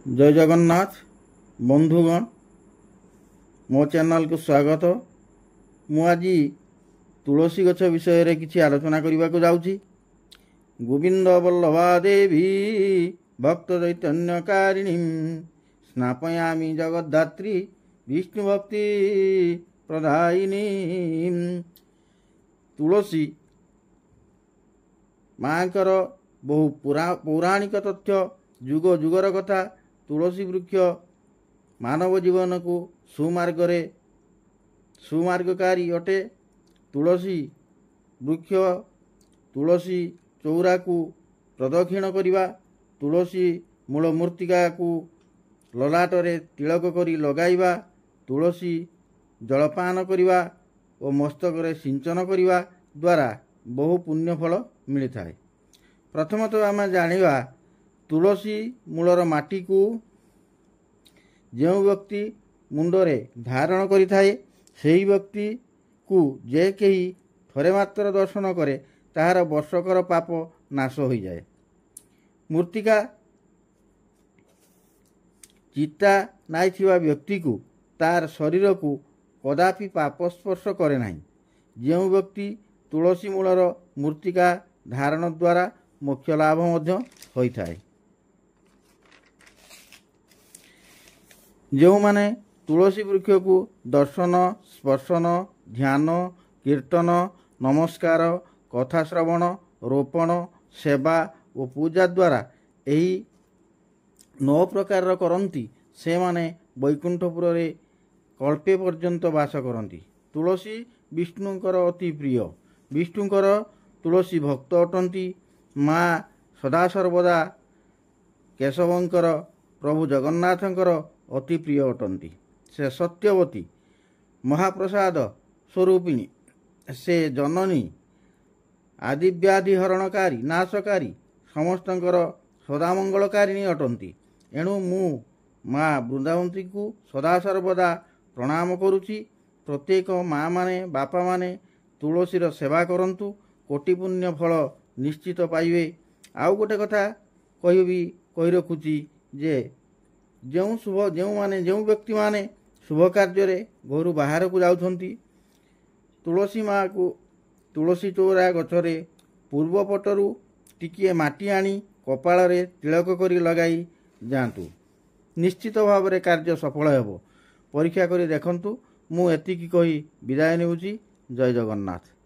जय जगन्नाथ बंधुगण मो चैनल को स्वागत। मु आज तुलसी गछ विषय रे किछि आलोचना करने को जाउछि। गोविंद वल्लभा देवी भक्त चैतन्यकारिणी स्नापयामि जगद्धात्री विष्णु भक्ति प्रदायिनी। तुलसी माँकर बहु पौराणिक तथ्य जुग जुगर कथा। तुलसी वृक्ष मानव जीवन को सुमार्गकारी अटे। तुलसी वृक्ष तुलसी चौरा को प्रदक्षिण करिबा, तुलसी मूल मूर्तिका को ललाटरे तिलक करी लगाइबा, तुलसी जलपान करिबा और मस्तकरे सिंचन करिबा द्वारा बहु पुण्यफल मिलता है। प्रथमतः आम जानिबा तुलसी मूलर माटी को जो व्यक्ति मुंडरे धारण करिथाए सेही व्यक्ति को जे केही थरे मात्र दर्शन करे ताहार वर्षकर पाप नाश हो जाए। मूर्तिका चिता नाई थिबा व्यक्ति को तार शरीर को कदापि पाप स्पर्श करे नहीं। जो व्यक्ति तुलसी मूलर मूर्तिका धारण द्वारा मोक्ष लाभ मध्य होइथाए। जो माने तुलसी वृक्ष को दर्शन, स्पर्शन, ध्यान, कीर्तन, नमस्कार, कथा श्रवण, रोपण, सेवा और पूजा द्वारा यही 9 प्रकार करती से माने वैकुंठपुर रे कल्पे पर्यंत वास करती। तुलसी विष्णुंकर अति प्रिय। विष्णुंकर तुलसी भक्त अटंती। माँ सदा सर्वदा केशवंकर प्रभु जगन्नाथंकर अति प्रिय अटंती। से सत्यवती महाप्रसाद स्वरूपिणी, से जननी, आदिव्याधि हरणकारी नाशकारी समस्तंकर सदामंगलकारिणी अटंती। एणु मु माँ वृंदावंती को सदा सर्वदा प्रणाम करुछि। प्रत्येक माँ माने बापा माने तुलसीर सेवा करंतु, कोटि पुण्य फल निश्चित पाइबे। आउ गोटे कथा कही रखुछि जे जो व्यक्ति माने शुभ कार्य घर बाहर को जाउछंती, तुलसी माँ को तुलसी चौरा गछरे पूर्व पटरु टिकिए माटी आनी कपाल रे तिलक करी लगाई जातु। निश्चित भाव में कार्य सफल हेबो। परीक्षा करी देखंतु। मु एतिकी कही विदाय नेउछि। जय जगन्नाथ।